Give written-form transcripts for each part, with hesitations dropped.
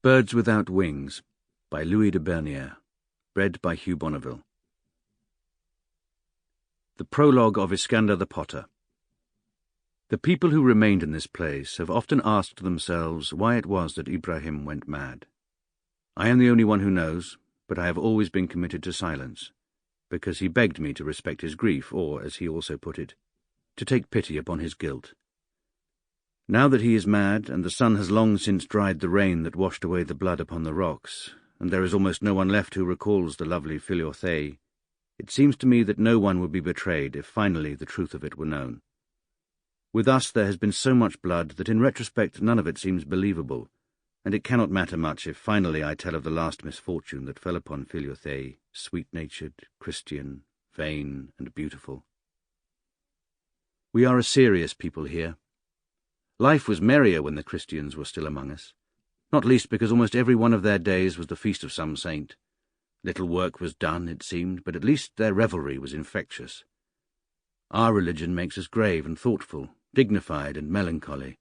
Birds Without Wings by Louis de Bernières, read by Hugh Bonneville. The Prologue of Iskander the Potter. The people who remained in this place have often asked themselves why it was that Ibrahim went mad. I am the only one who knows, but I have always been committed to silence, because he begged me to respect his grief, or, as he also put it, to take pity upon his guilt. Now that he is mad, and the sun has long since dried the rain that washed away the blood upon the rocks, and there is almost no one left who recalls the lovely Philothei, it seems to me that no one would be betrayed if finally the truth of it were known. With us there has been so much blood that in retrospect none of it seems believable, and it cannot matter much if finally I tell of the last misfortune that fell upon Philothei, sweet-natured, Christian, vain, and beautiful. We are a serious people here. Life was merrier when the Christians were still among us, not least because almost every one of their days was the feast of some saint. Little work was done, it seemed, but at least their revelry was infectious. Our religion makes us grave and thoughtful, dignified and melancholy,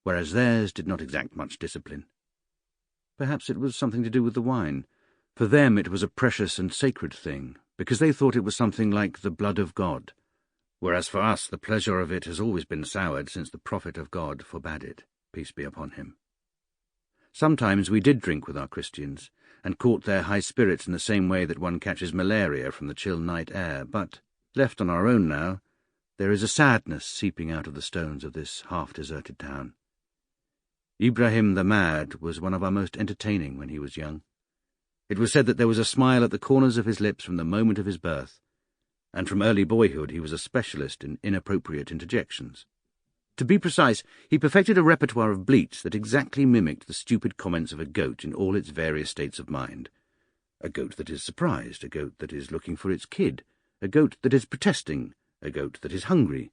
whereas theirs did not exact much discipline. Perhaps it was something to do with the wine. For them it was a precious and sacred thing, because they thought it was something like the blood of God, whereas for us the pleasure of it has always been soured since the prophet of God forbade it, peace be upon him. Sometimes we did drink with our Christians, and caught their high spirits in the same way that one catches malaria from the chill night air, but, left on our own now, there is a sadness seeping out of the stones of this half-deserted town. Ibrahim the Mad was one of our most entertaining when he was young. It was said that there was a smile at the corners of his lips from the moment of his birth, and from early boyhood he was a specialist in inappropriate interjections. To be precise, he perfected a repertoire of bleats that exactly mimicked the stupid comments of a goat in all its various states of mind. A goat that is surprised, a goat that is looking for its kid, a goat that is protesting, a goat that is hungry.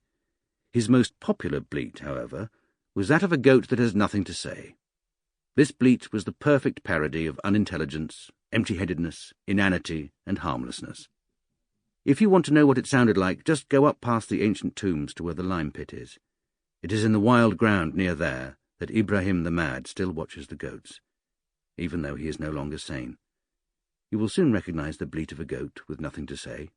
His most popular bleat, however, was that of a goat that has nothing to say. This bleat was the perfect parody of unintelligence, empty-headedness, inanity, and harmlessness. If you want to know what it sounded like, just go up past the ancient tombs to where the lime pit is. It is in the wild ground near there that Ibrahim the Mad still watches the goats, even though he is no longer sane. You will soon recognize the bleat of a goat with nothing to say.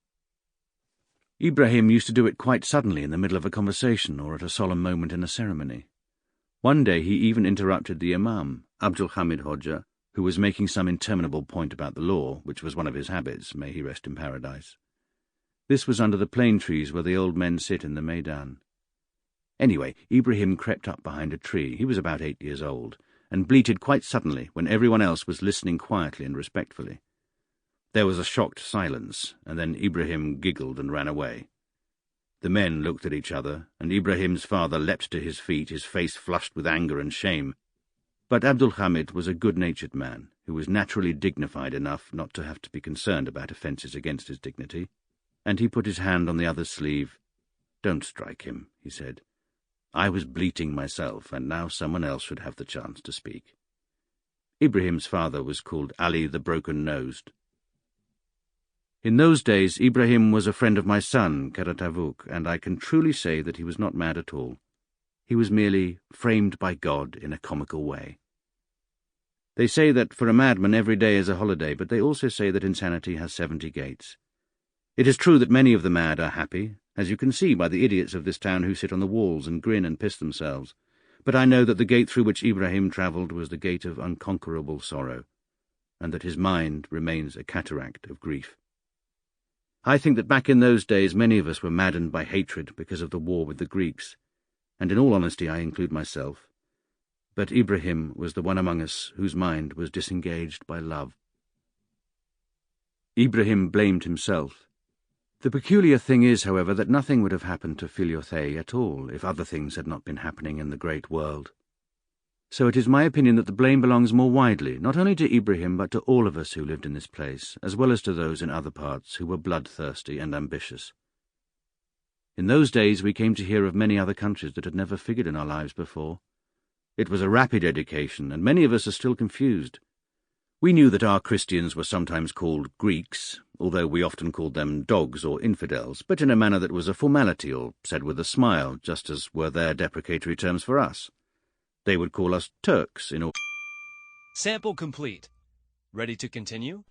Ibrahim used to do it quite suddenly in the middle of a conversation or at a solemn moment in a ceremony. One day he even interrupted the Imam, Abdul Hamid Hodja, who was making some interminable point about the law, which was one of his habits, may he rest in paradise. This was under the plane trees where the old men sit in the Maidan. Anyway, Ibrahim crept up behind a tree, he was about 8 years old, and bleated quite suddenly when everyone else was listening quietly and respectfully. There was a shocked silence, and then Ibrahim giggled and ran away. The men looked at each other, and Ibrahim's father leapt to his feet, his face flushed with anger and shame. But Abdul Hamid was a good-natured man, who was naturally dignified enough not to have to be concerned about offences against his dignity, and he put his hand on the other's sleeve. "Don't strike him," he said. "I was bleating myself, and now someone else should have the chance to speak." Ibrahim's father was called Ali the Broken-Nosed. In those days Ibrahim was a friend of my son, Karatavuk, and I can truly say that he was not mad at all. He was merely framed by God in a comical way. They say that for a madman every day is a holiday, but they also say that insanity has 70 gates. It is true that many of the mad are happy, as you can see by the idiots of this town who sit on the walls and grin and piss themselves, but I know that the gate through which Ibrahim travelled was the gate of unconquerable sorrow, and that his mind remains a cataract of grief. I think that back in those days many of us were maddened by hatred because of the war with the Greeks, and in all honesty I include myself. But Ibrahim was the one among us whose mind was disengaged by love. Ibrahim blamed himself. The peculiar thing is, however, that nothing would have happened to Philothei at all if other things had not been happening in the great world. So it is my opinion that the blame belongs more widely, not only to Ibrahim, but to all of us who lived in this place, as well as to those in other parts who were bloodthirsty and ambitious. In those days we came to hear of many other countries that had never figured in our lives before. It was a rapid education, and many of us are still confused. We knew that our Christians were sometimes called Greeks, although we often called them dogs or infidels, but in a manner that was a formality or said with a smile, just as were their deprecatory terms for us. They would call us Turks in all. Sample complete. Ready to continue?